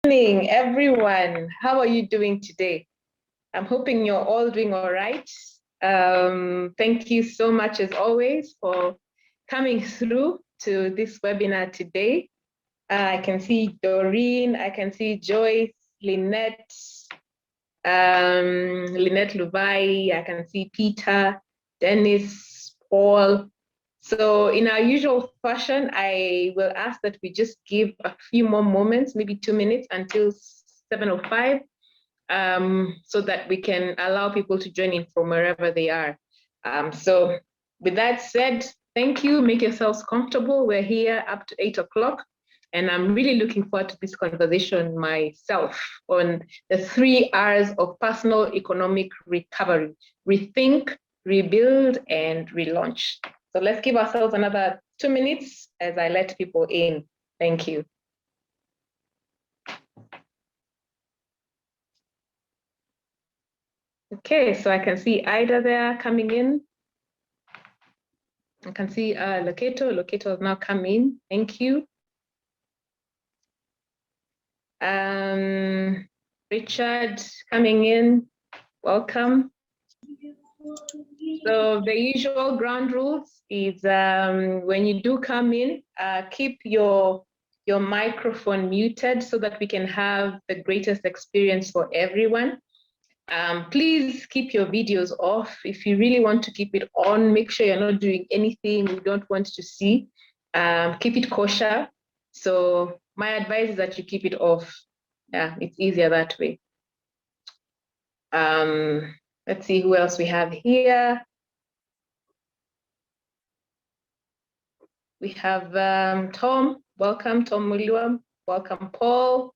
Morning, everyone. How are you doing today? I'm hoping you're all doing all right. Thank you so much, as always, for coming through to this webinar today. I can see Doreen, I can see Joyce, Lynette, Lynette Luvai, I can see Peter, Dennis, Paul. So in our usual fashion, I will ask that we just give a few more moments, maybe 2 minutes until 7:05, so that we can allow people to join in from wherever they are. So with that said, thank you, make yourselves comfortable. We're here up to 8 o'clock. And I'm really looking forward to this conversation myself on the 3 R's of personal economic recovery: rethink, rebuild, and relaunch. So let's give ourselves another 2 minutes as I let people in. Thank you. Okay, so I can see Ida there coming in. I can see Loketo. Loketo has now come in. Thank you. Richard coming in. Welcome. So the usual ground rules is when you do come in, keep your microphone muted so that we can have the greatest experience for everyone. Please keep your videos off. If you really want to keep it on, make sure you're not doing anything we don't want to see. Keep it kosher. So my advice is that you keep it off. Yeah, it's easier that way. Let's see who else we have here. We have Tom. Welcome, Tom Muliwa. Welcome, Paul.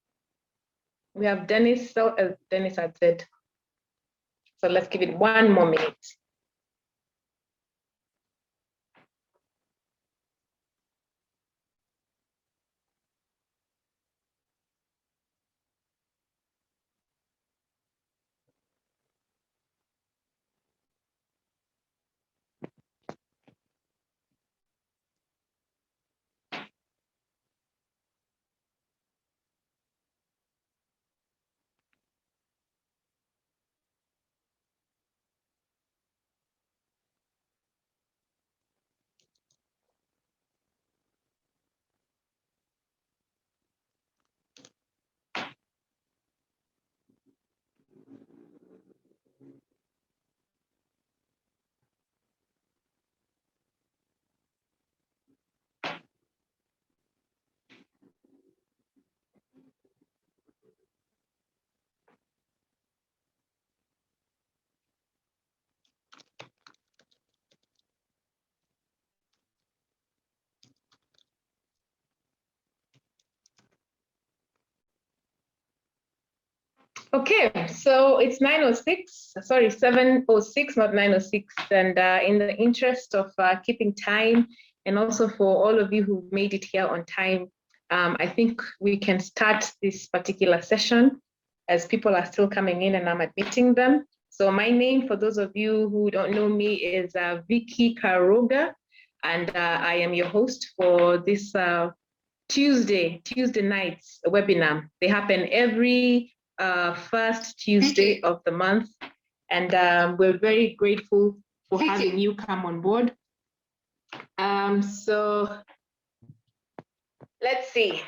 We have Dennis. So Dennis had said. So let's give it 1 more minute. Okay, so it's 9:06, sorry, 7:06, not 9:06. And in the interest of keeping time, and also for all of you who made it here on time, I think we can start this particular session as people are still coming in and I'm admitting them. So my name, for those of you who don't know me, is Vicky Karoga, and I am your host for this Tuesday nights webinar. They happen every first Tuesday of the month, and we're very grateful for having you come on board. So let's see,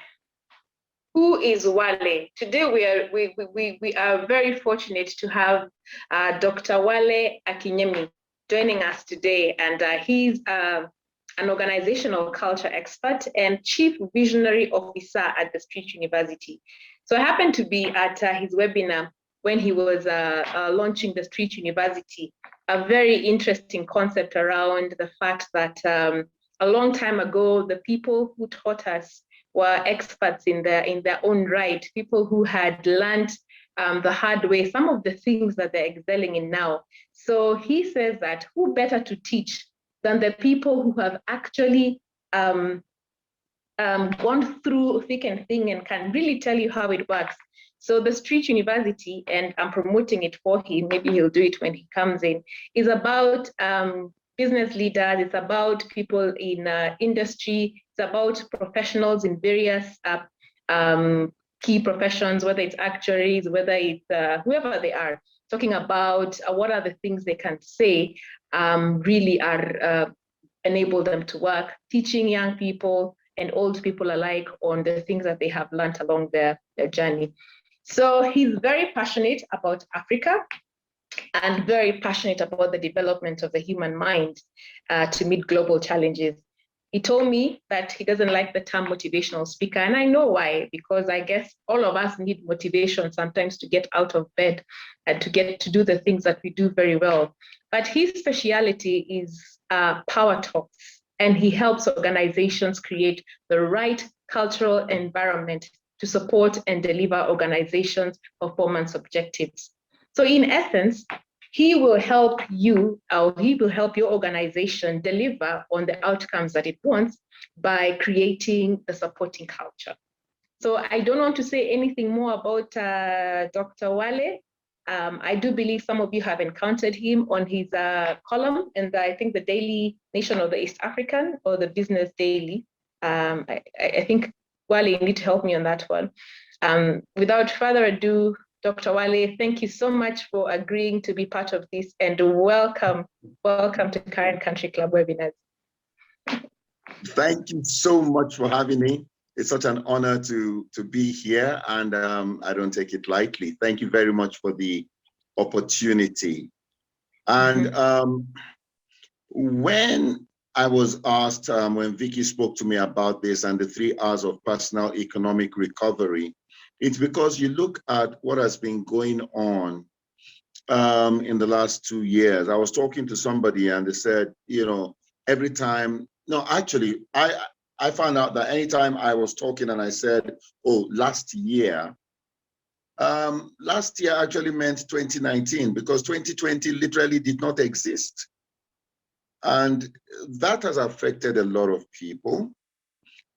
who is Wale? Today we are very fortunate to have Dr. Wale Akinyemi joining us today, and he's an organizational culture expert and chief visionary officer at the Street University. So I happened to be at his webinar when he was launching the Street University, a very interesting concept around the fact that a long time ago, the people who taught us were experts in their own right, people who had learned the hard way some of the things that they're excelling in now. So he says that who better to teach than the people who have actually gone through thick and thin and can really tell you how it works. So the Street University, and I'm promoting it for him, maybe he'll do it when he comes in, is about business leaders, it's about people in industry, it's about professionals in various key professions, whether it's actuaries, whether it's whoever they are, talking about what are the things they can say really are enable them to work, teaching young people and old people alike on the things that they have learned along their journey. So he's very passionate about Africa and very passionate about the development of the human mind to meet global challenges. He told me that he doesn't like the term motivational speaker, and I know why, because I guess all of us need motivation sometimes to get out of bed and to get to do the things that we do very well. But his speciality is power talks, and he helps organizations create the right cultural environment to support and deliver organizations' performance objectives. So in essence, he will help you, or he will help your organization deliver on the outcomes that it wants by creating the supporting culture. So I don't want to say anything more about Dr. Wale. I do believe some of you have encountered him on his column in I think the Daily Nation of the East African or the Business Daily. I think Wale, you need to help me on that one. Without further ado, Dr. Wale, thank you so much for agreeing to be part of this, and welcome to Current Country Club webinars. Thank you so much for having me. It's such an honor to be here, and I don't take it lightly. Thank you very much for the opportunity. And when I was asked, when Vicky spoke to me about this and the 3 hours of personal economic recovery, it's because you look at what has been going on in the last 2 years. I was talking to somebody and they said, you know, every time, no, actually, I found out that anytime I was talking and I said, oh, last year actually meant 2019, because 2020 literally did not exist. And that has affected a lot of people.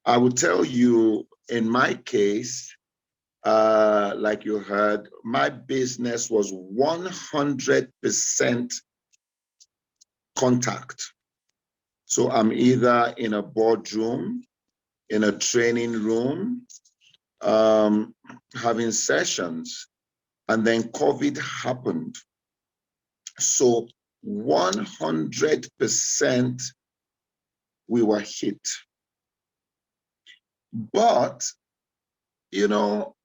I would tell you, in my case, like you heard, my business was 100% contact. So I'm either in a boardroom, in a training room, having sessions, and then COVID happened. So 100% we were hit. But, you know,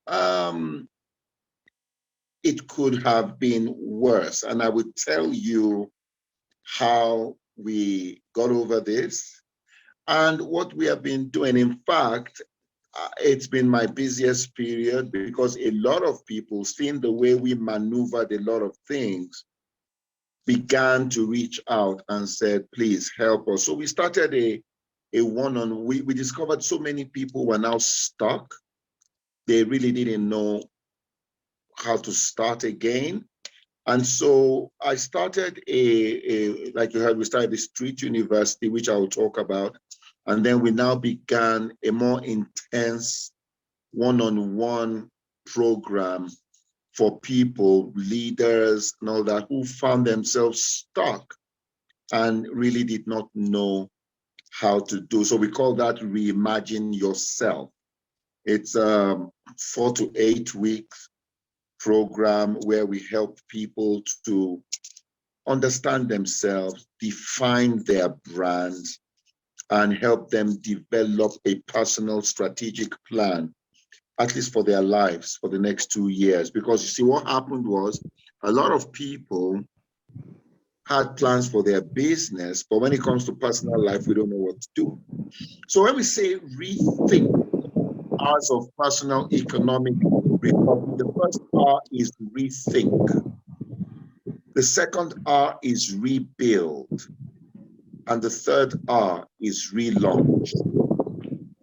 it could have been worse. And I would tell you how we got over this and what we have been doing. In fact, it's been my busiest period because a lot of people, seeing the way we maneuvered a lot of things, began to reach out and said, please help us. So we started a one-on-one. We discovered so many people were now stuck. They really didn't know how to start again. And so I started like you heard, we started the street university, which I will talk about. And then we now began a more intense one-on-one program for people, leaders and all that, who found themselves stuck and really did not know how to do. So we call that Reimagine Yourself. It's a 4 to 8 weeks program where we help people to understand themselves, define their brands, and help them develop a personal strategic plan, at least for their lives, for the next 2 years. Because you see, what happened was a lot of people had plans for their business, but when it comes to personal life, we don't know what to do. So when we say rethink hours of personal economic recovery, the first R is rethink. The second R is rebuild. And the third R is relaunch.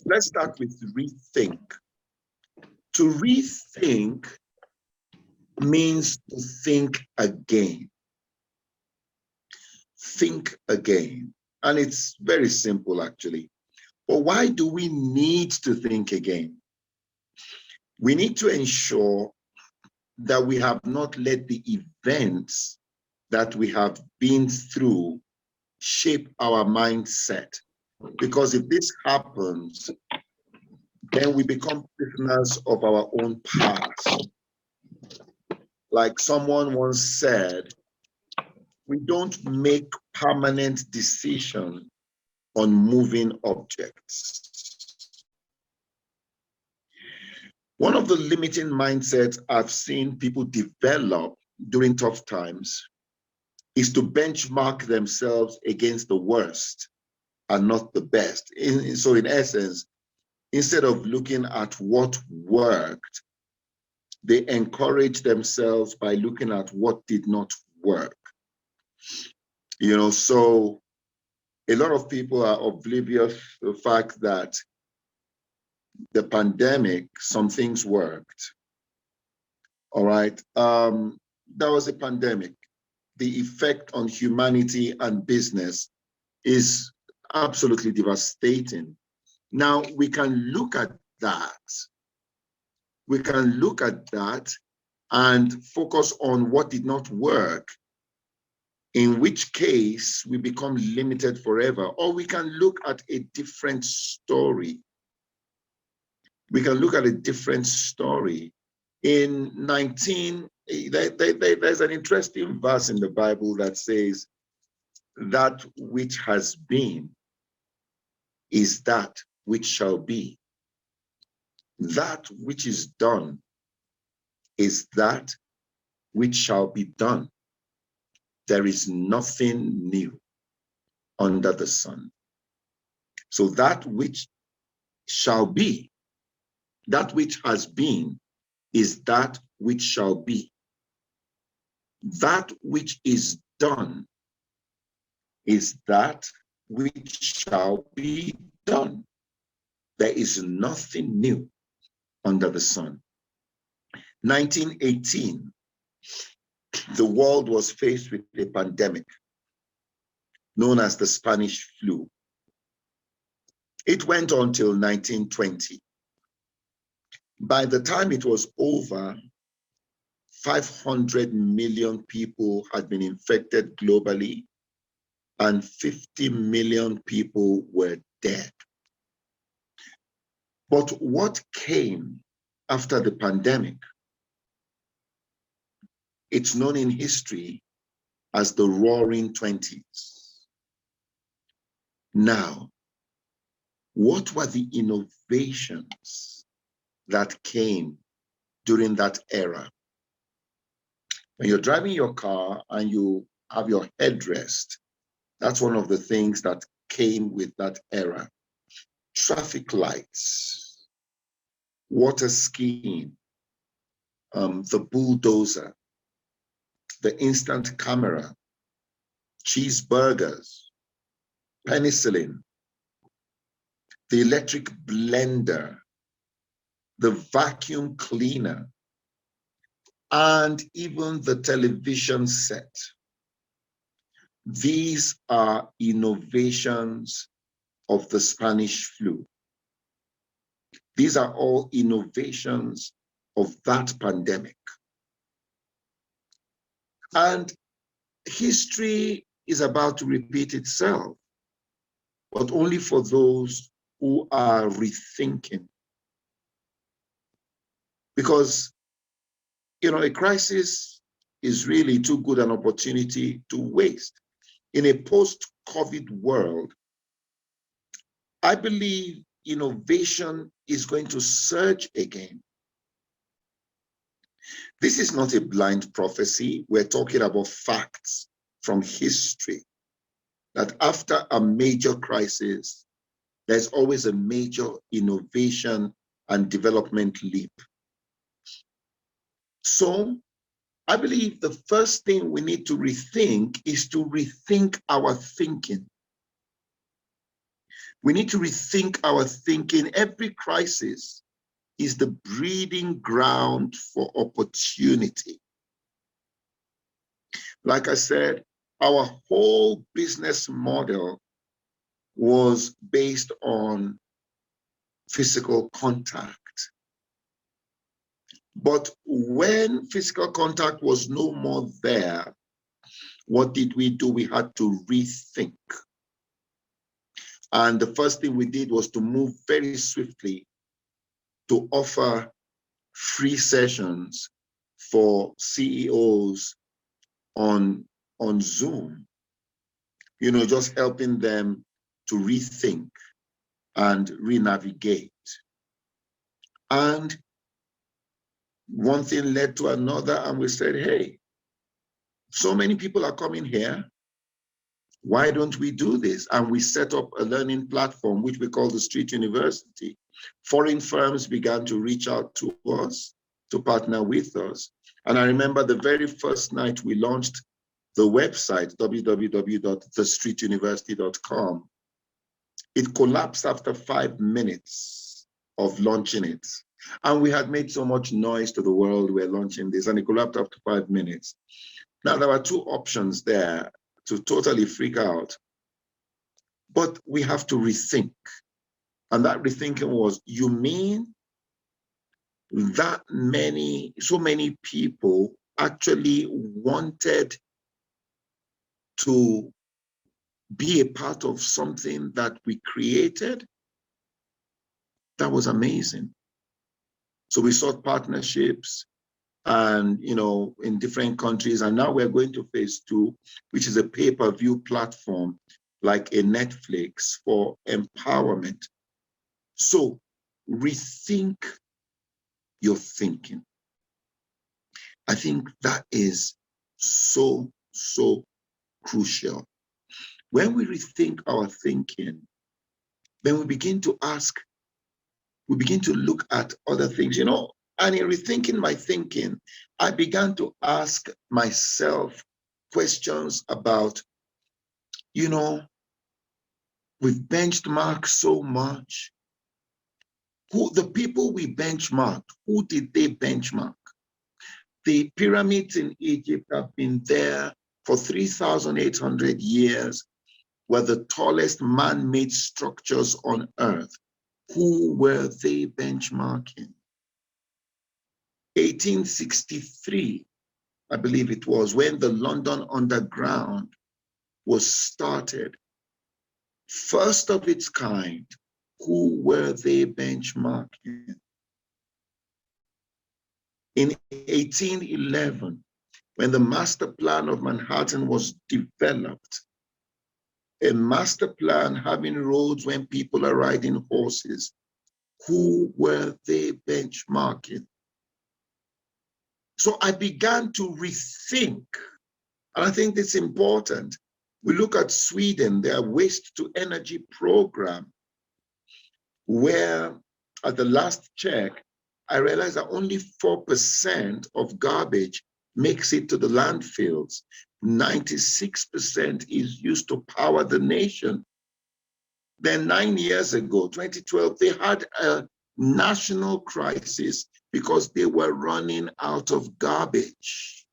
Let's start with rethink. To rethink means to think again. Think again. And it's very simple, actually. But why do we need to think again? We need to ensure that we have not let the events that we have been through shape our mindset. Because if this happens, then we become prisoners of our own past. Like someone once said, we don't make permanent decisions on moving objects. One of the limiting mindsets I've seen people develop during tough times is to benchmark themselves against the worst and not the best. So in essence, instead of looking at what worked, they encourage themselves by looking at what did not work. So a lot of people are oblivious to the fact that the pandemic, some things worked. All right. That was a pandemic. The effect on humanity and business is absolutely devastating. Now, we can look at that. We can look at that and focus on what did not work, in which case we become limited forever. Or we can look at a different story. We can look at a different story. In 19, there's an interesting verse in the Bible that says, that which has been is that which shall be. That which is done is that which shall be done. There is nothing new under the sun. So that which shall be, that which has been, is that which shall be. That which is done is that which shall be done. There is nothing new under the sun. 1918, the world was faced with a pandemic known as the Spanish flu. It went on till 1920. By the time it was over, 500 million people had been infected globally, and 50 million people were dead. But what came after the pandemic? It's known in history as the Roaring Twenties. Now, what were the innovations that came during that era? When you're driving your car and you have your headrest, that's one of the things that came with that era. Traffic lights, water skiing, the bulldozer, the instant camera, cheeseburgers, penicillin, the electric blender, the vacuum cleaner, and even the television set. These are innovations of the Spanish flu. These are all innovations of that pandemic. And history is about to repeat itself, but only for those who are rethinking. Because, a crisis is really too good an opportunity to waste. In a post-COVID world, I believe innovation is going to surge again. This is not a blind prophecy. We're talking about facts from history, that after a major crisis, there's always a major innovation and development leap. So I believe the first thing we need to rethink is to rethink our thinking. We need to rethink our thinking. Every crisis is the breeding ground for opportunity. Like I said, our whole business model was based on physical contact. But when physical contact was no more there, what did we do? We had to rethink. And the first thing we did was to move very swiftly to offer free sessions for CEOs on Zoom, just helping them to rethink and re-navigate. And one thing led to another, and we said, hey, so many people are coming here. Why don't we do this? And we set up a learning platform, which we call the Street University. Foreign firms began to reach out to us to partner with us. And I remember the very first night we launched the website, www.thestreetuniversity.com. It collapsed after 5 minutes of launching it. And we had made so much noise to the world, we're launching this, and it collapsed after 5 minutes. Now, there were two options there to totally freak out. But we have to rethink. And that rethinking was, you mean that so many people actually wanted to be a part of something that we created? That was amazing. So we sought partnerships and, in different countries. And now we're going to phase 2, which is a pay-per-view platform like a Netflix for empowerment. So rethink your thinking. I think that is so, so crucial. When we rethink our thinking, then we begin to look at other things, and in rethinking my thinking, I began to ask myself questions about, we've benchmarked so much. The people we benchmarked, who did they benchmark? The pyramids in Egypt have been there for 3,800 years, were the tallest man-made structures on earth. Who were they benchmarking? 1863, I believe it was, when the London Underground was started. First of its kind. Who were they benchmarking? In 1811, when the master plan of Manhattan was developed, a master plan having roads when people are riding horses, who were they benchmarking? So I began to rethink, and I think it's important. We look at Sweden, their waste to energy program, where at the last check, I realized that only 4% of garbage makes it to the landfills. 96% is used to power the nation. Then 9 years ago, 2012, they had a national crisis because they were running out of garbage.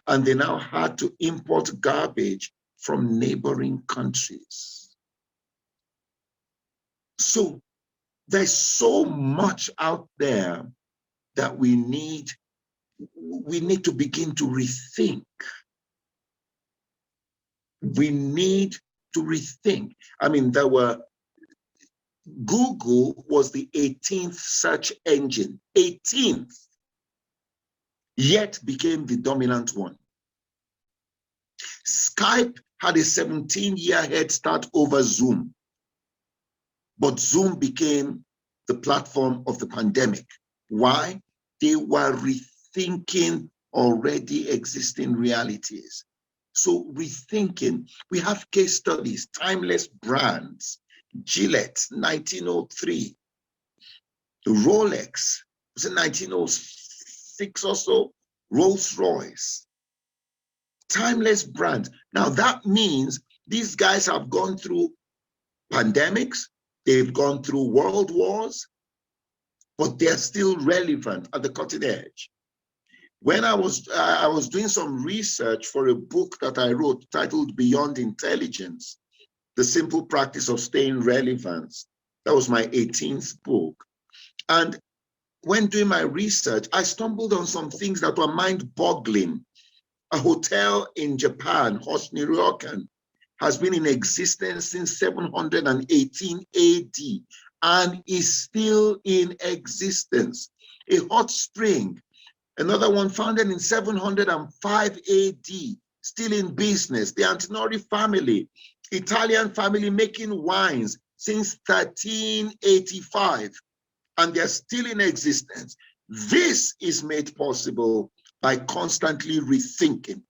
And they now had to import garbage from neighboring countries. So there's so much out there that we need to begin to rethink. We need to rethink. I mean, Google was the 18th search engine, 18th, yet became the dominant one. Skype had a 17-year head start over Zoom, but Zoom became the platform of the pandemic. Why? They were rethinking already existing realities. So rethinking, we have case studies, timeless brands, Gillette, 1903, Rolex, was it 1906 or so? Rolls-Royce, timeless brands. Now that means these guys have gone through pandemics, they've gone through world wars, but they're still relevant at the cutting edge. When I was doing some research for a book that I wrote titled Beyond Intelligence, The Simple Practice of Staying Relevant. That was my 18th book. And when doing my research, I stumbled on some things that were mind-boggling. A hotel in Japan, Hoshin-ryokan, has been in existence since 718 AD. and is still in existence. A hot spring, another one founded in 705 AD, still in business. The Antinori family, Italian family making wines since 1385, and they're still in existence. This is made possible by constantly rethinking.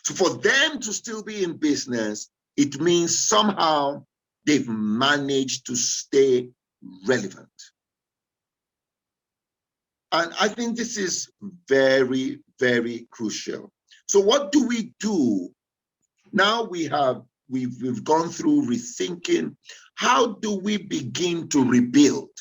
So for them to still be in business, it means somehow they've managed to stay relevant. And I think this is very, very crucial. So what do we do? Now we've gone through rethinking. How do we begin to rebuild?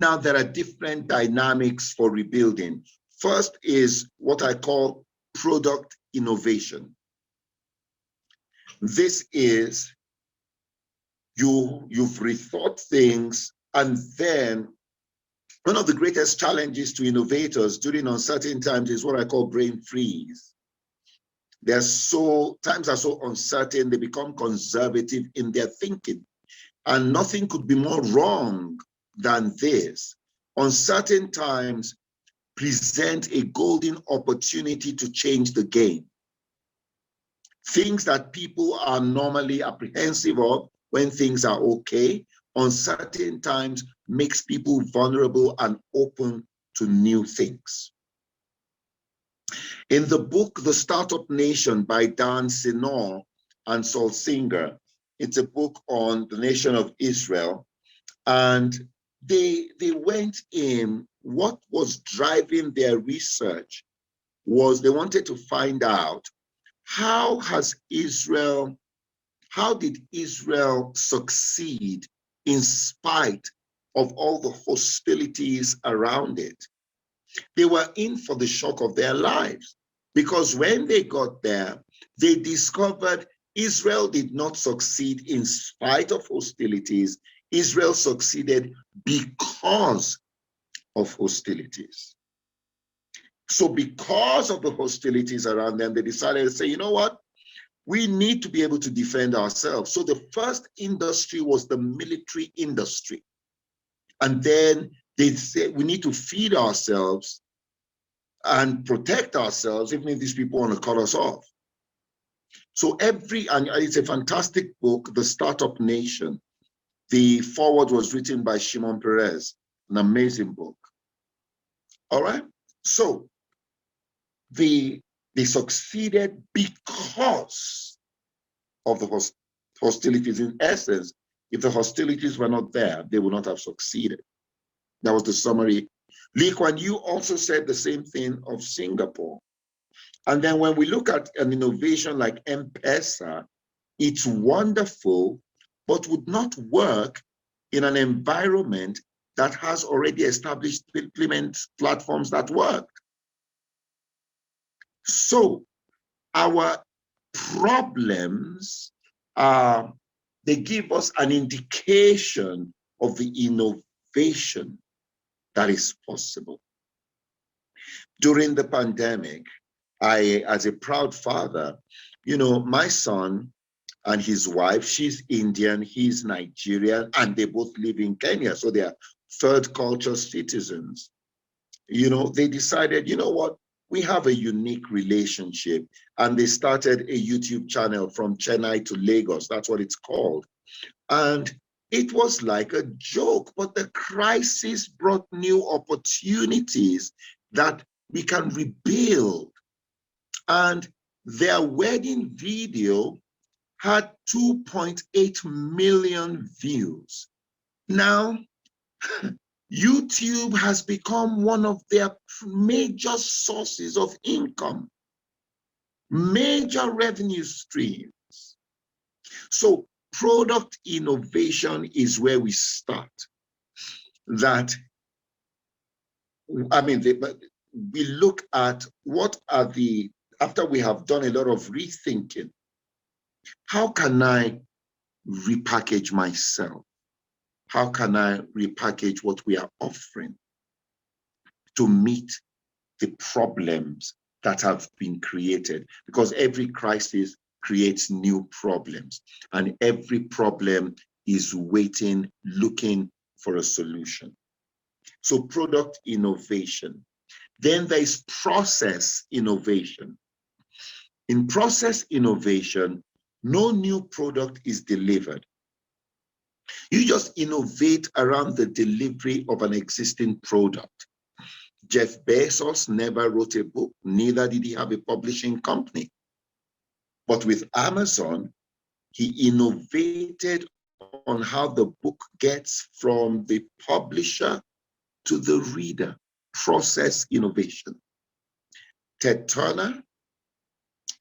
Now there are different dynamics for rebuilding. First is what I call product innovation. This is you've rethought things, and then one of the greatest challenges to innovators during uncertain times is what I call brain freeze. Times are so uncertain, they become conservative in their thinking. And nothing could be more wrong than this. Uncertain times present a golden opportunity to change the game. Things that people are normally apprehensive of when things are okay, uncertain times makes people vulnerable and open to new things. In the book, The Startup Nation by Dan Senor and Saul Singer, it's a book on the nation of Israel, and they went in, what was driving their research was they wanted to find out how did Israel succeed in spite of all the hostilities around it? They were in for the shock of their lives, because when they got there, they discovered Israel did not succeed in spite of hostilities. Israel succeeded because of hostilities. So because of the hostilities around them, they decided to say, you know what? We need to be able to defend ourselves. So the first industry was the military industry. And then they said, we need to feed ourselves and protect ourselves, even if these people want to cut us off. So and it's a fantastic book, The Startup Nation. The foreword was written by Shimon Peres, an amazing book. All right. So they succeeded because of the hostilities. In essence, if the hostilities were not there, they would not have succeeded. That was the summary. Lee Kuan Yew also said the same thing of Singapore. And then when we look at an innovation like M-Pesa, it's wonderful, but would not work in an environment that has already established payment platforms that work. So our problems, they give us an indication of the innovation that is possible. During the pandemic, as a proud father, my son and his wife, she's Indian, he's Nigerian, and they both live in Kenya. So they are third culture citizens. They decided, you know what? We have a unique relationship. And they started a YouTube channel from Chennai to Lagos. That's what it's called. And it was like a joke, but the crisis brought new opportunities that we can rebuild. And their wedding video had 2.8 million views. Now, YouTube has become one of their major sources of income, major revenue streams. So product innovation is where we start. We look at what are after we have done a lot of rethinking, how can I repackage myself? How can I repackage what we are offering to meet the problems that have been created? Because every crisis creates new problems, and every problem is waiting, looking for a solution. So product innovation. Then there is process innovation. In process innovation, no new product is delivered. You just innovate around the delivery of an existing product. Jeff Bezos never wrote a book, neither did he have a publishing company. But with Amazon, he innovated on how the book gets from the publisher to the reader. Process innovation. Ted Turner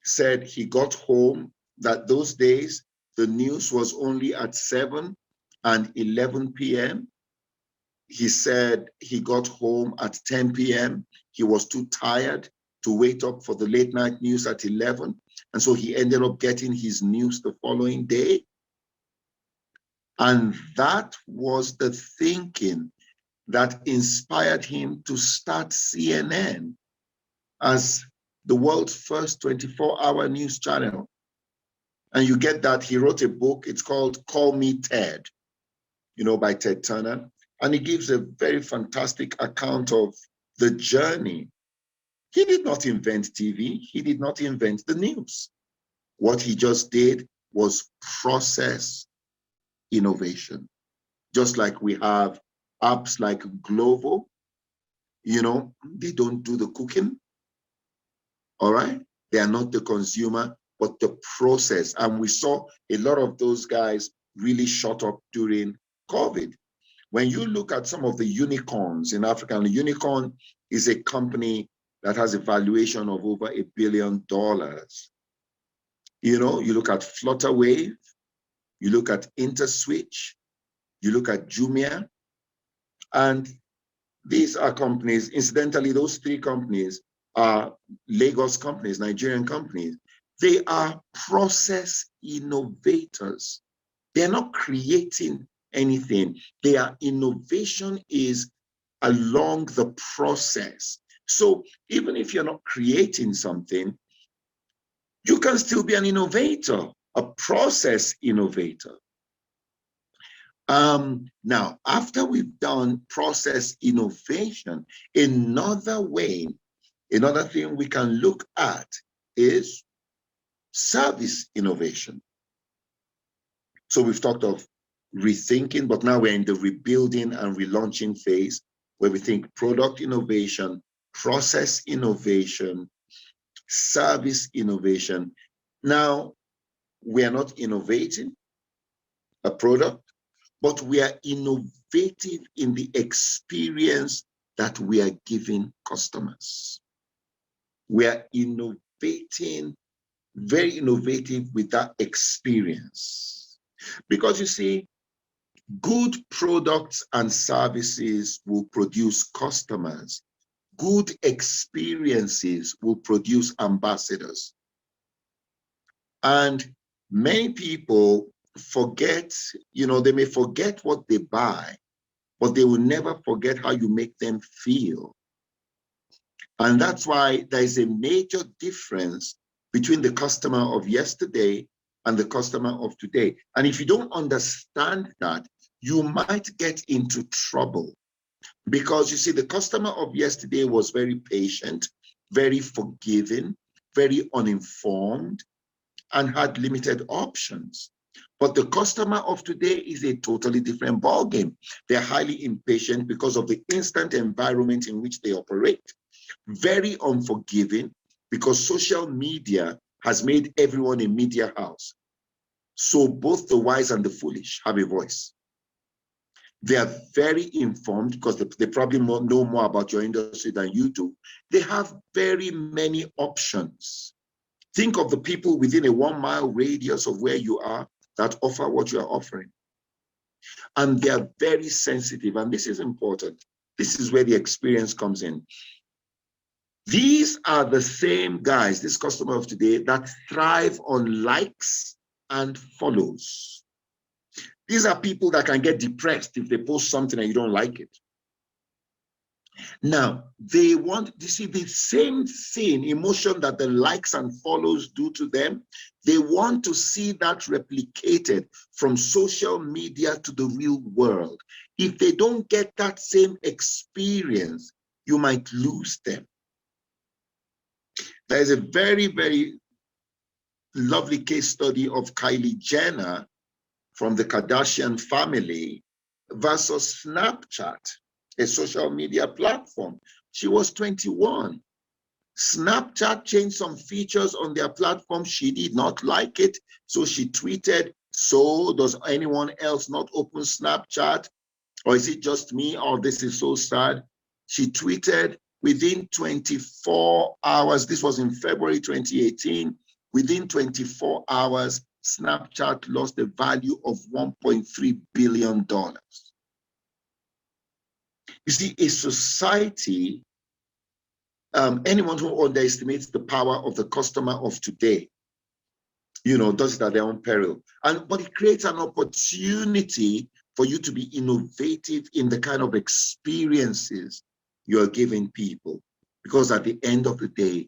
said he got home, that those days the news was only at 7 and 11 p.m. He said he got home at 10 p.m. He was too tired to wait up for the late night news at 11. And so he ended up getting his news the following day. And that was the thinking that inspired him to start CNN as the world's first 24-hour news channel. And you get that he wrote a book, it's called Call Me Ted, by Ted Turner. And he gives a very fantastic account of the journey. He did not invent TV. He did not invent the news. What he just did was process innovation. Just like we have apps like Glovo, they don't do the cooking, all right? They are not the consumer, but the process. And we saw a lot of those guys really shot up during COVID. When you look at some of the unicorns in Africa, and a unicorn is a company that has a valuation of over $1 billion. You look at Flutterwave, you look at InterSwitch, you look at Jumia, and these are companies, incidentally, those three companies are Lagos companies, Nigerian companies. They are process innovators. They're not creating anything. Their innovation is along the process. So even if you're not creating something, you can still be an innovator, a process innovator. Now, after we've done process innovation, another thing we can look at is service innovation. So we've talked of rethinking, but now we're in the rebuilding and relaunching phase where we think product innovation, process innovation, service innovation. Now, we are not innovating a product, but we are innovative in the experience that we are giving customers. We are innovating, very innovative with that experience. Because you see, good products and services will produce customers. Good experiences will produce ambassadors. And many people forget, they may forget what they buy, but they will never forget how you make them feel. And that's why there is a major difference between the customer of yesterday and the customer of today. And if you don't understand that, you might get into trouble. Because you see, the customer of yesterday was very patient, very forgiving, very uninformed, and had limited options. But the customer of today is a totally different ballgame. They're highly impatient because of the instant environment in which they operate. Very unforgiving because social media has made everyone a media house. So both the wise and the foolish have a voice. They are very informed because they probably know more about your industry than you do. They have very many options. Think of the people within a 1 mile radius of where you are that offer what you are offering. And they are very sensitive, and this is important. This is where the experience comes in. These are the same guys, this customer of today, that thrive on likes and follows. These are people that can get depressed if they post something and you don't like it. Now, they want to see the same thing, emotion that the likes and follows do to them. They want to see that replicated from social media to the real world. If they don't get that same experience, you might lose them. There's a very, very lovely case study of Kylie Jenner from the Kardashian family versus Snapchat, a social media platform. She was 21. Snapchat changed some features on their platform. She did not like it. So she tweeted, so does anyone else not open Snapchat? Or is it just me? Oh, this is so sad. She tweeted within 24 hours, this was in February 2018, within 24 hours, Snapchat lost the value of $1.3 billion. You see, a society, anyone who underestimates the power of the customer of today, does it at their own peril. But it creates an opportunity for you to be innovative in the kind of experiences you're giving people. Because at the end of the day,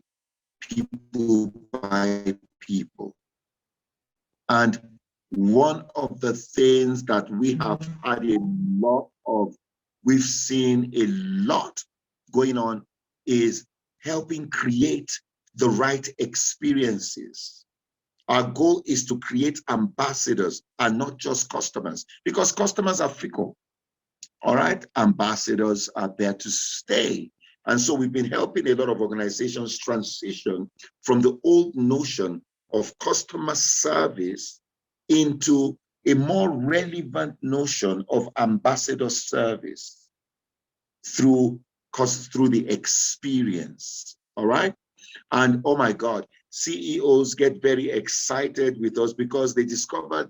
people buy people. And one of the things that we have had a lot of, we've seen a lot going on, is helping create the right experiences. Our goal is to create ambassadors and not just customers, because customers are fickle. All right, ambassadors are there to stay. And so we've been helping a lot of organizations transition from the old notion of customer service into a more relevant notion of ambassador service through the experience. All right. And oh my God, CEOs get very excited with us because they discovered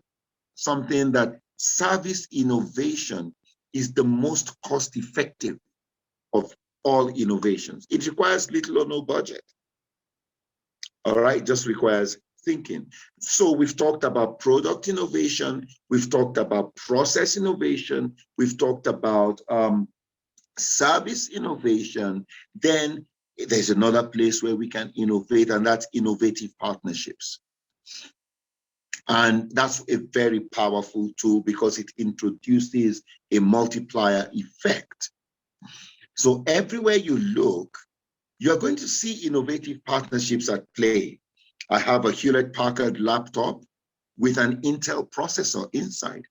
something, that service innovation is the most cost-effective of all innovations. It requires little or no budget. All right, it just requires thinking. So we've talked about product innovation, we've talked about process innovation, we've talked about service innovation. Then there's another place where we can innovate, and that's innovative partnerships. And that's a very powerful tool because it introduces a multiplier effect. So everywhere you look, you're going to see innovative partnerships at play. I have a Hewlett-Packard laptop with an Intel processor inside.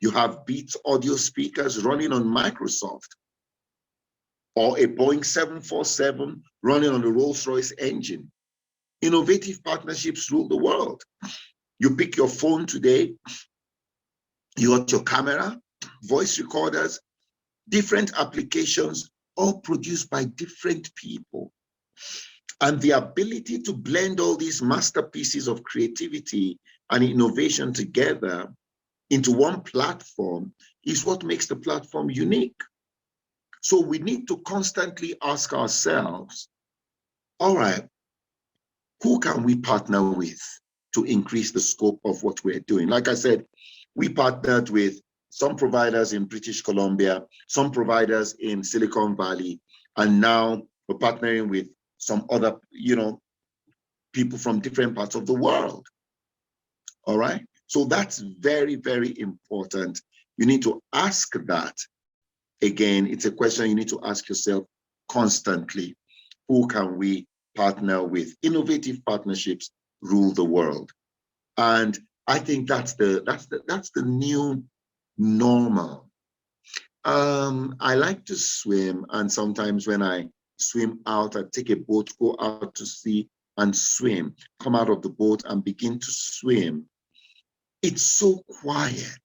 You have Beats audio speakers running on Microsoft, or a Boeing 747 running on the Rolls-Royce engine. Innovative partnerships rule the world. You pick your phone today, you got your camera, voice recorders, different applications, all produced by different people. And the ability to blend all these masterpieces of creativity and innovation together into one platform is what makes the platform unique. So we need to constantly ask ourselves, all right, who can we partner with to increase the scope of what we're doing? Like I said, we partnered with some providers in British Columbia, some providers in Silicon Valley, and now we're partnering with some other, people from different parts of the world. All right. So that's very, very important. You need to ask that. Again, it's a question you need to ask yourself constantly. Who can we partner with? Innovative partnerships rule the world. And I think that's the new normal. I like to swim, and sometimes when I swim out, I take a boat, go out to sea and swim, come out of the boat and begin to swim. It's so quiet.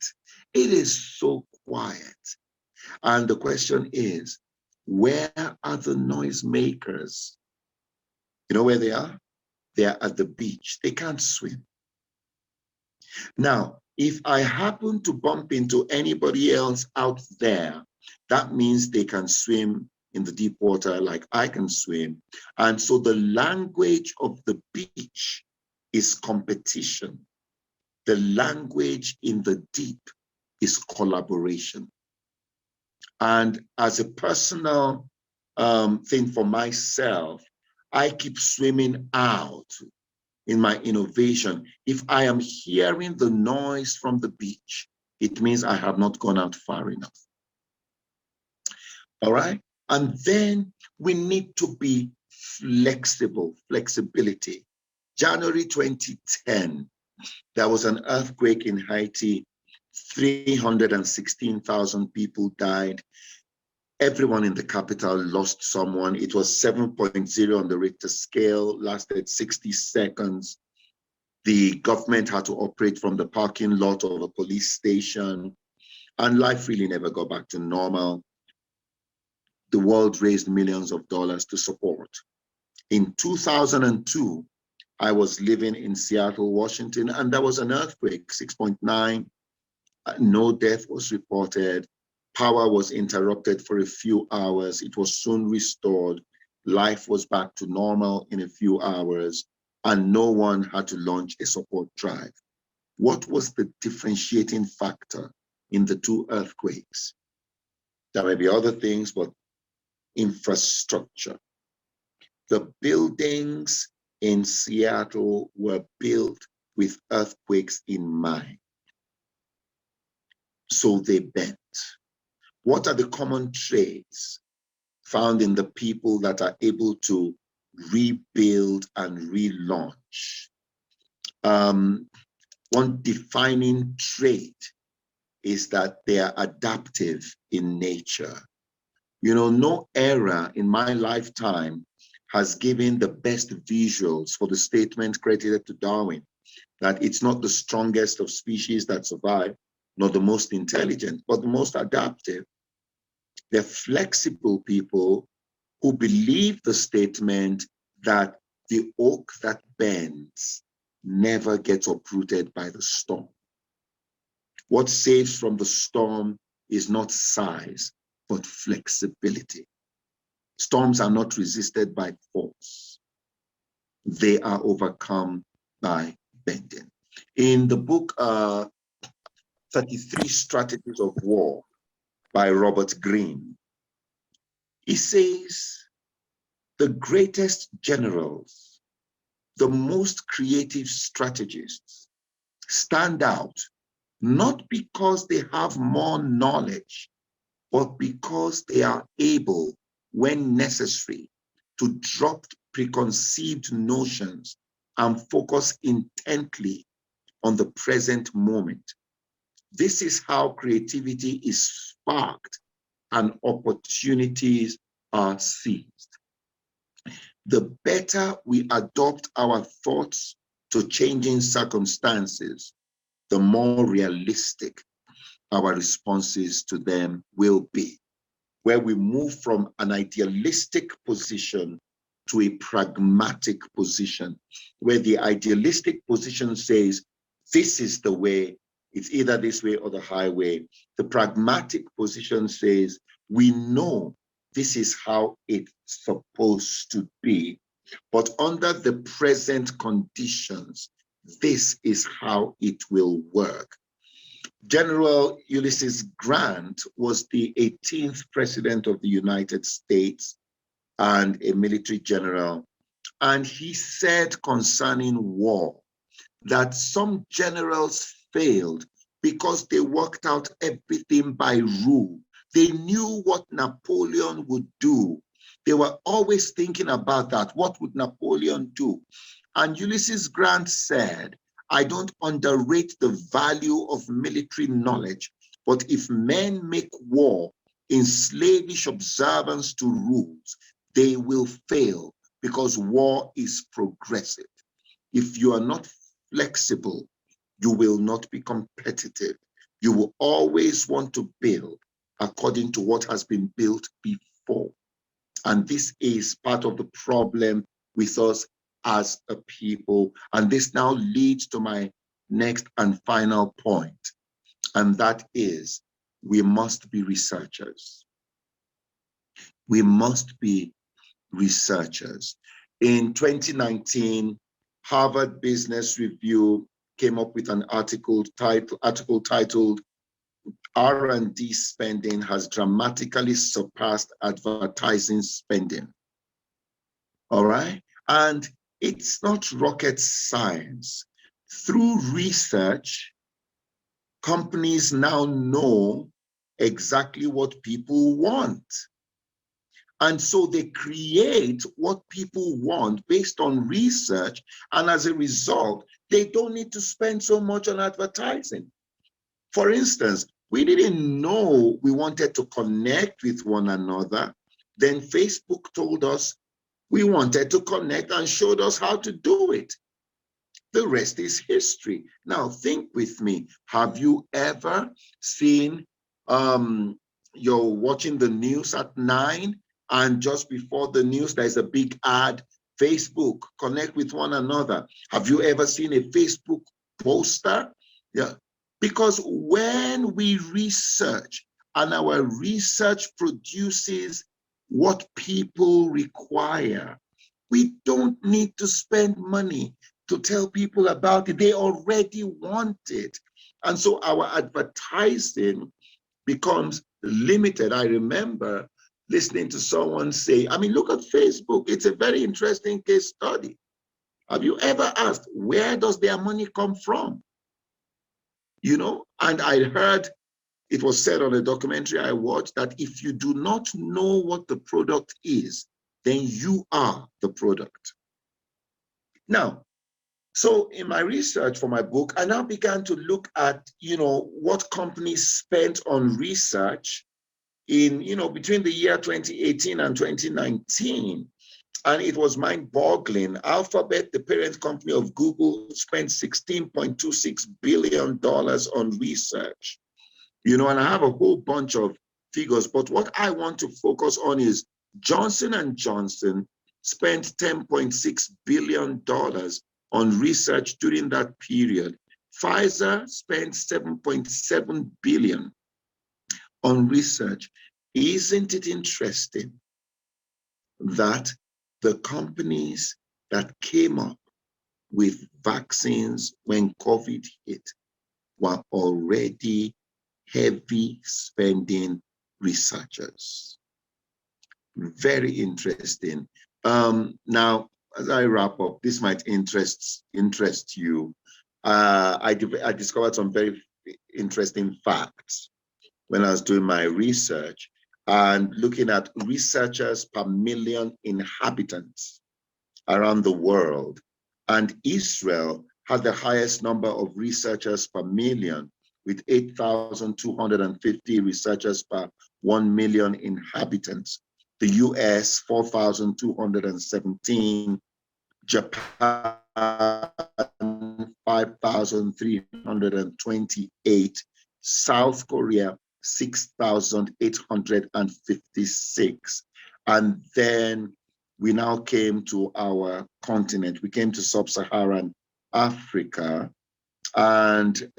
It is so quiet. And the question is, where are the noisemakers? You know where they are? They are at the beach. They can't swim. Now, if I happen to bump into anybody else out there, that means they can swim in the deep water like I can swim. And so the language of the beach is competition. The language in the deep is collaboration. And as a personal thing for myself. I keep swimming out in my innovation. If I am hearing the noise from the beach, it means I have not gone out far enough. All right? And then we need to be flexible, flexibility. January 2010, there was an earthquake in Haiti. 316,000 people died. Everyone in the capital lost someone. It was 7.0 on the Richter scale, lasted 60 seconds. The government had to operate from the parking lot of a police station, and life really never got back to normal. The world raised millions of dollars to support. In 2002, I was living in Seattle, Washington, and there was an earthquake, 6.9. No death was reported. Power was interrupted for a few hours. It was soon restored. Life was back to normal in a few hours, and no one had to launch a support drive. What was the differentiating factor in the two earthquakes? There may be other things, but infrastructure. The buildings in Seattle were built with earthquakes in mind. So they bent. What are the common traits found in the people that are able to rebuild and relaunch? One defining trait is that they are adaptive in nature. You know, no era in my lifetime has given the best visuals for the statement credited to Darwin, that it's not the strongest of species that survive, not the most intelligent, but the most adaptive. They're flexible people who believe the statement that the oak that bends never gets uprooted by the storm. What saves from the storm is not size, but flexibility. Storms are not resisted by force. They are overcome by bending. In the book, 33 Strategies of War by Robert Greene, he says, the greatest generals, the most creative strategists stand out not because they have more knowledge, but because they are able, when necessary, to drop preconceived notions and focus intently on the present moment. This is how creativity is sparked and opportunities are seized. The better we adopt our thoughts to changing circumstances, the more realistic our responses to them will be, where we move from an idealistic position to a pragmatic position, where the idealistic position says, this is the way, it's either this way or the highway. The pragmatic position says, we know this is how it's supposed to be, but under the present conditions, this is how it will work. General Ulysses Grant was the 18th president of the United States and a military general. And he said concerning war that some generals failed because they worked out everything by rule. They knew what Napoleon would do. They were always thinking about that. What would Napoleon do? And Ulysses Grant said, I don't underrate the value of military knowledge, but if men make war in slavish observance to rules, they will fail because war is progressive. If you are not flexible, you will not be competitive. You will always want to build according to what has been built before. And this is part of the problem with us as a people. And this now leads to my next and final point, and that is we must be researchers. We must be researchers. In 2019, Harvard Business Review came up with an article titled R&D spending has dramatically surpassed advertising spending. All right? And it's not rocket science. Through research, companies now know exactly what people want. And so they create what people want based on research. And as a result, they don't need to spend so much on advertising. For instance, we didn't know we wanted to connect with one another. Then Facebook told us we wanted to connect and showed us how to do it. The rest is history. Now, think with me. Have you ever seen, you're watching the news at 9, and just before the news, there's a big ad, Facebook, connect with one another. Have you ever seen a Facebook poster? Yeah. Because when we research and our research produces what people require, we don't need to spend money to tell people about it. They already want it. And so our advertising becomes limited. I remember listening to someone say, I mean, look at Facebook. It's a very interesting case study. Have you ever asked, where does their money come from? You know, and I heard it was said on a documentary I watched that if you do not know what the product is, then you are the product. Now, so in my research for my book, I now began to look at, what companies spent on research in, between the year 2018 and 2019. And it was mind-boggling. Alphabet, the parent company of Google, spent $16.26 billion on research. And I have a whole bunch of figures, but what I want to focus on is Johnson & Johnson spent $10.6 billion on research during that period. Pfizer spent $7.7 billion on research. Isn't it interesting that the companies that came up with vaccines when COVID hit were already heavy spending researchers? Very interesting. Now, as I wrap up, this might interest you. I discovered some very interesting facts when I was doing my research and looking at researchers per million inhabitants around the world. And Israel has the highest number of researchers per million, with 8,250 researchers per 1 million inhabitants. The US, 4,217, Japan, 5,328, South Korea, 6,856. And then we now came to our continent. We came to sub-Saharan Africa, and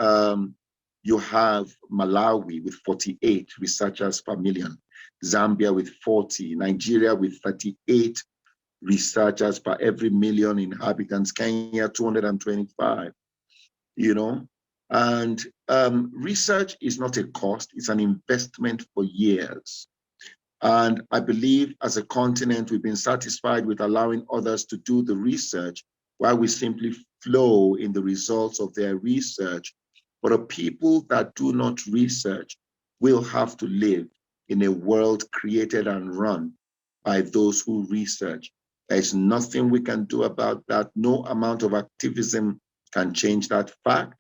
you have Malawi with 48 researchers per million, Zambia with 40, Nigeria with 38 researchers per every million inhabitants, Kenya 225, and research is not a cost, it's an investment for years. And I believe as a continent, we've been satisfied with allowing others to do the research while we simply flow in the results of their research. But a people that do not research will have to live in a world created and run by those who research. There's nothing we can do about that. No amount of activism can change that fact.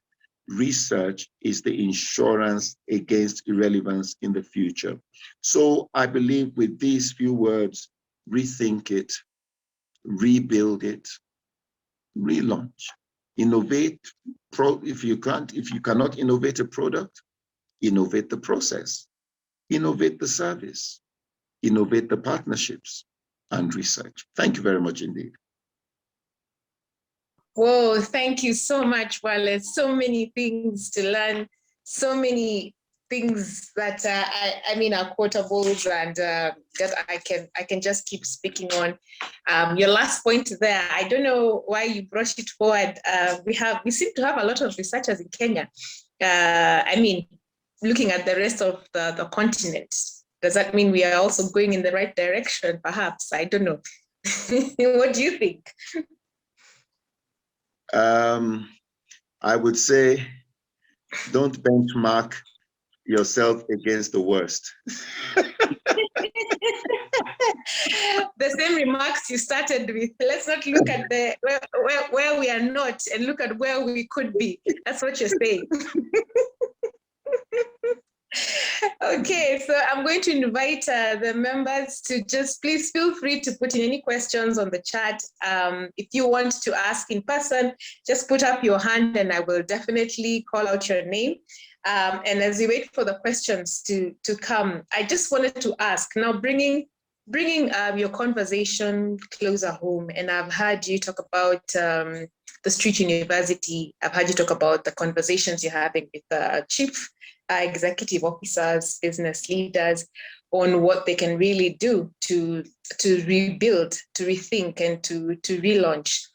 Research is the insurance against irrelevance in the future. So I believe with these few words, rethink it, rebuild it, relaunch, innovate. If you cannot innovate a product, innovate the process, innovate the service, innovate the partnerships and research. Thank you very much indeed. Whoa, thank you so much, Wale. So many things to learn, so many things that are quotables and that I can just keep speaking on. Your last point there, I don't know why you brought it forward. We seem to have a lot of researchers in Kenya. looking at the rest of the continent? Does that mean we are also going in the right direction? Perhaps, I don't know. What do you think? I would say, don't benchmark yourself against the worst. The same remarks you started with. Let's not look at the where we are not and look at where we could be. That's what you're saying. Okay, so I'm going to invite the members to just please feel free to put in any questions on the chat. If you want to ask in person, just put up your hand and I will definitely call out your name. And as we wait for the questions to come, I just wanted to ask, now bringing your conversation closer home, and I've heard you talk about the Street University. I've heard you talk about the conversations you're having with chief executive officers, business leaders, on what they can really do to rebuild, to rethink, and to relaunch.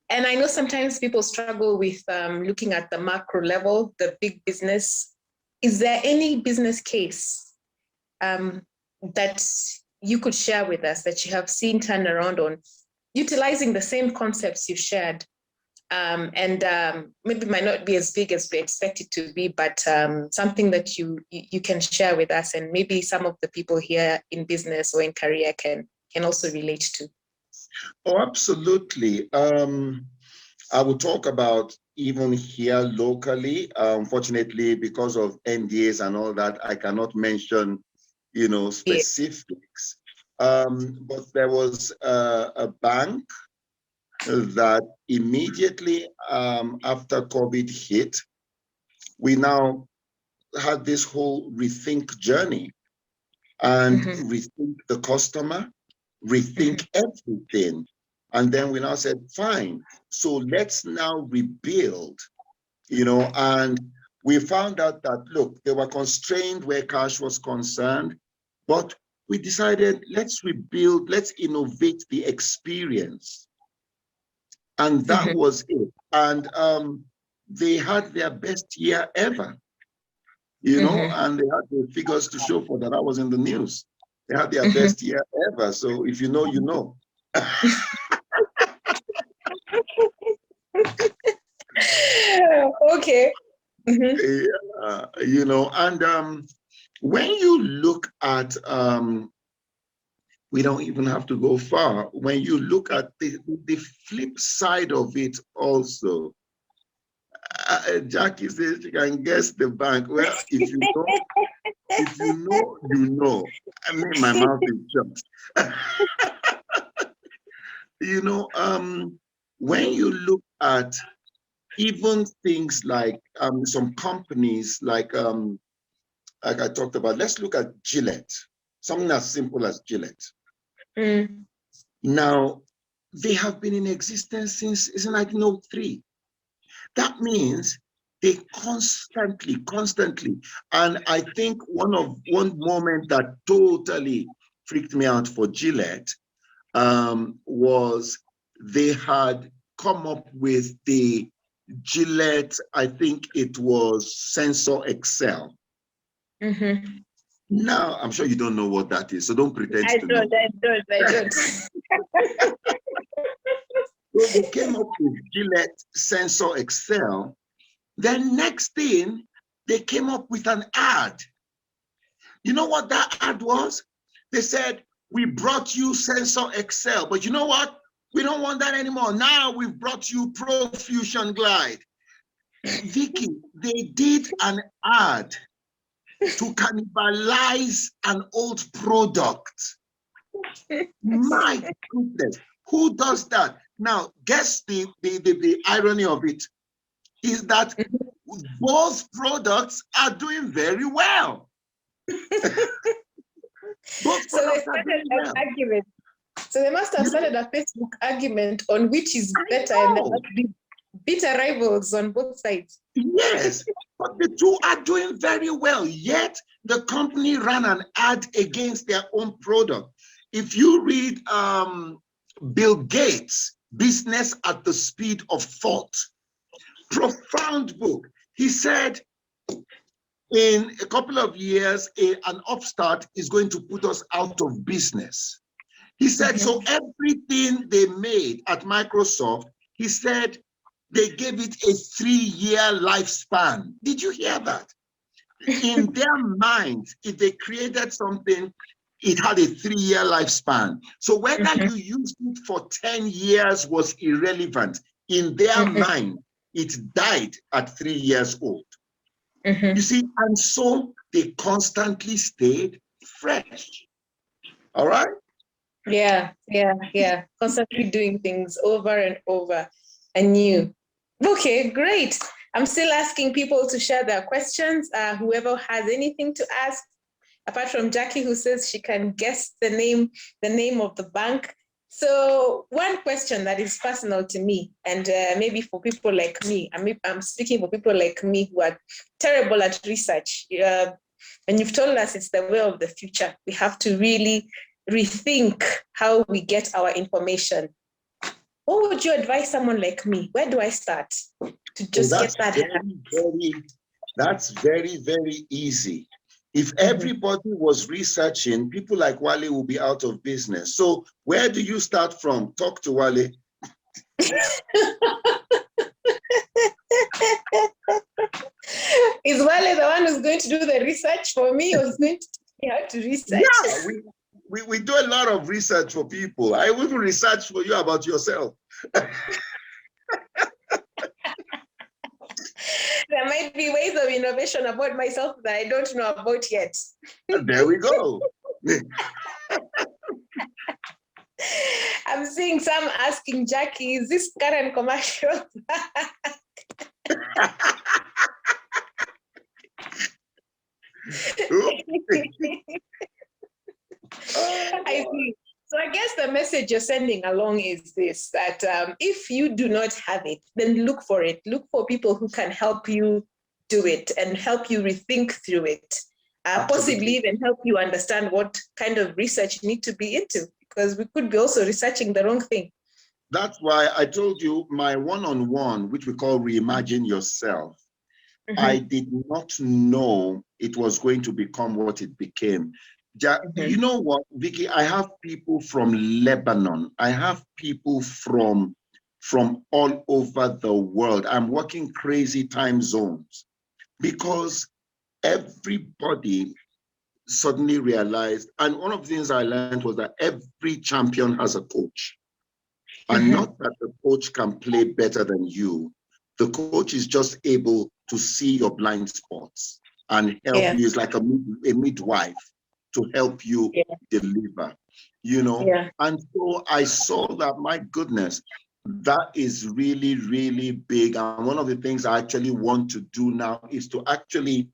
And I know sometimes people struggle with looking at the macro level, the big business. Is there any business case that you could share with us that you have seen turn around on utilizing the same concepts you shared? Maybe might not be as big as we expect it to be, but something that you can share with us, and maybe some of the people here in business or in career can also relate to. Oh, absolutely. I will talk about even here locally. Unfortunately, because of NDAs and all that, I cannot mention, specifics. But there was a bank that immediately after COVID hit, we now had this whole rethink journey and rethink the customer, rethink everything. And then we now said, fine, so let's now rebuild, and we found out that, look, they were constrained where cash was concerned, but we decided, let's rebuild, let's innovate the experience. And that was it. And they had their best year ever, and they had the figures to show for that. I was in the news. They had their best year ever. So if you know, you know. Okay. And when you look at, we don't even have to go far. When you look at the flip side of it also, Jackie says you can guess the bank. Well, if you know, you know. I mean, my mouth is shut. When you look at even things like some companies like I talked about, let's look at Gillette, something as simple as Gillette. Now, they have been in existence since 1903. That means they constantly, and I think one moment that totally freaked me out for Gillette was they had come up with the Gillette, I think it was Sensor Excel. Now, I'm sure you don't know what that is, so don't pretend to know. I don't. So they came up with Gillette Sensor Excel. Then next thing, they came up with an ad. You know what that ad was? They said, we brought you Sensor Excel, but you know what? We don't want that anymore. Now we've brought you Pro Fusion Glide. Vicky, they did an ad to cannibalize an old product. My goodness, who does that? Now, guess the irony of it is that both products are doing very well. Both So they started an argument. So they must have started a Facebook argument on which is better, and there must be bitter rivals on both sides. Yes, but the two are doing very well, yet the company ran an ad against their own product. If you read Bill Gates' Business at the Speed of Thought, profound book, he said, in a couple of years, an upstart is going to put us out of business. He said, so everything they made at Microsoft, he said, they gave it a 3-year lifespan. Did you hear that? In their minds, if they created something, it had a 3-year lifespan. So whether you used it for 10 years was irrelevant. In their mind, it died at 3 years old. You see, and so they constantly stayed fresh. All right? Yeah. Constantly doing things over and over anew. Okay, great. I'm still asking people to share their questions. Whoever has anything to ask, apart from Jackie, who says she can guess the name of the bank. So one question that is personal to me, and maybe for people like me, I'm speaking for people like me who are terrible at research. And you've told us it's the way of the future. We have to really rethink how we get our information. What would you advise someone like me? Where do I start to just get that? That's very, very easy. If everybody was researching, people like Wale will be out of business. So where do you start from? Talk to Wale. Is Wale the one who's going to do the research for me, or is going to teach me how to research? Yeah, we do a lot of research for people. I will even research for you about yourself. There might be ways of innovation about myself that I don't know about yet. There we go. I'm seeing some asking Jackie, is this current commercial? I see. So I guess the message you're sending along is this, that if you do not have it, then look for it. Look for people who can help you do it and help you rethink through it. Possibly even help you understand what kind of research you need to be into, because we could be also researching the wrong thing. That's why I told you my one-on-one, which we call Reimagine Yourself, I did not know it was going to become what it became. You know what, Vicky, I have people from Lebanon. I have people from all over the world. I'm working crazy time zones because everybody suddenly realized, and one of the things I learned was that every champion has a coach. And not that the coach can play better than you. The coach is just able to see your blind spots and help you. It's like a midwife to help you deliver, you know? And so I saw that, my goodness, that is really, really big. And one of the things I actually want to do now is to actually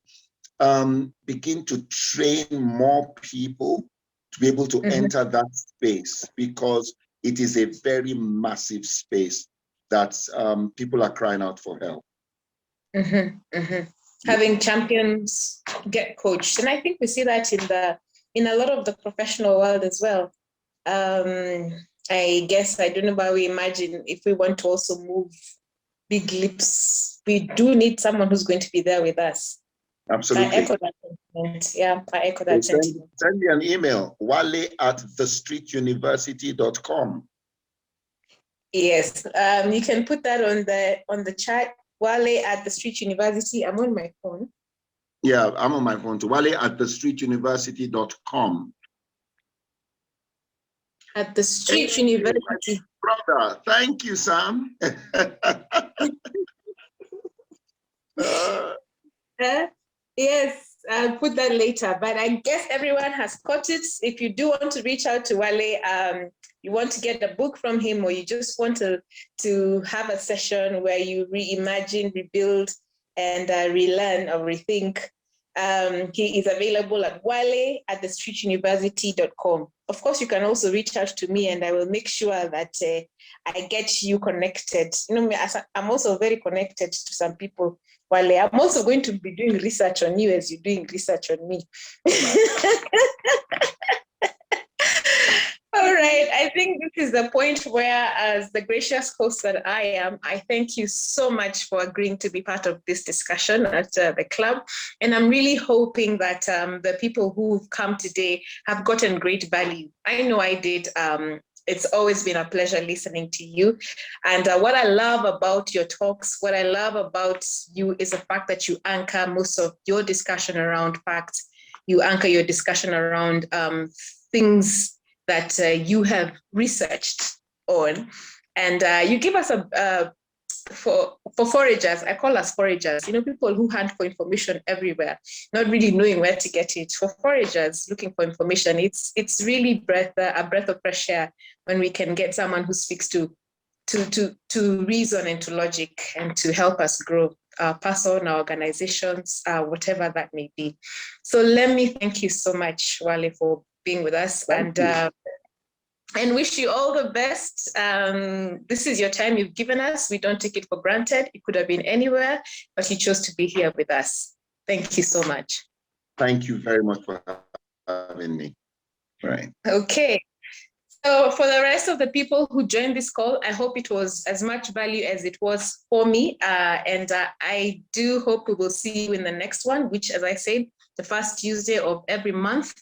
begin to train more people to be able to enter that space, because it is a very massive space that people are crying out for help. Having champions get coached. And I think we see that in a lot of the professional world as well. I guess, I don't know, but we imagine if we want to also move big leaps, we do need someone who's going to be there with us. Absolutely. I echo that sentiment. Yeah, I echo that sentiment. Send me an email, wale@thestreetuniversity.com. Yes, you can put that on the chat. Wale at the Street University. I'm on my phone. Yeah, I'm on my phone too. wale@thestreetuniversity.com. At the Street University. Brother, thank you, Sam. Yes, I'll put that later. But I guess everyone has caught it. If you do want to reach out to Wale, you want to get a book from him, or you just want to have a session where you reimagine, rebuild, and relearn or rethink, he is available at wale@thestreetuniversity.com. Of course, you can also reach out to me, and I will make sure that I get you connected. You know, I'm also very connected to some people. Wale, I'm also going to be doing research on you as you're doing research on me. All right, I think this is the point where, as the gracious host that I am, I thank you so much for agreeing to be part of this discussion at the club. And I'm really hoping that the people who've come today have gotten great value. I know I did. It's always been a pleasure listening to you. And what I love about your talks, what I love about you is the fact that you anchor most of your discussion around facts. You anchor your discussion around things that you have researched on. And you give us for foragers, I call us foragers, people who hunt for information everywhere, not really knowing where to get it. For foragers looking for information, it's really a breath of fresh air when we can get someone who speaks to reason and to logic and to help us grow our person, our organizations, whatever that may be. So let me thank you so much, Wale, for being with us, and wish you all the best. This is your time you've given us. We don't take it for granted. It could have been anywhere, but you chose to be here with us. Thank you so much. Thank you very much for having me. Right. Okay. So for the rest of the people who joined this call, I hope it was as much value as it was for me. And I do hope we will see you in the next one, which, as I said, the first Tuesday of every month.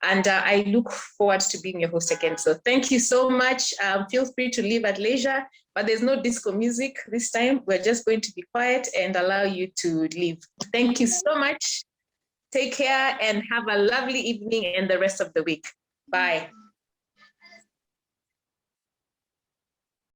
And I look forward to being your host again. So thank you so much. Feel free to leave at leisure, but there's no disco music this time. We're just going to be quiet and allow you to leave. Thank you so much. Take care and have a lovely evening and the rest of the week. Bye.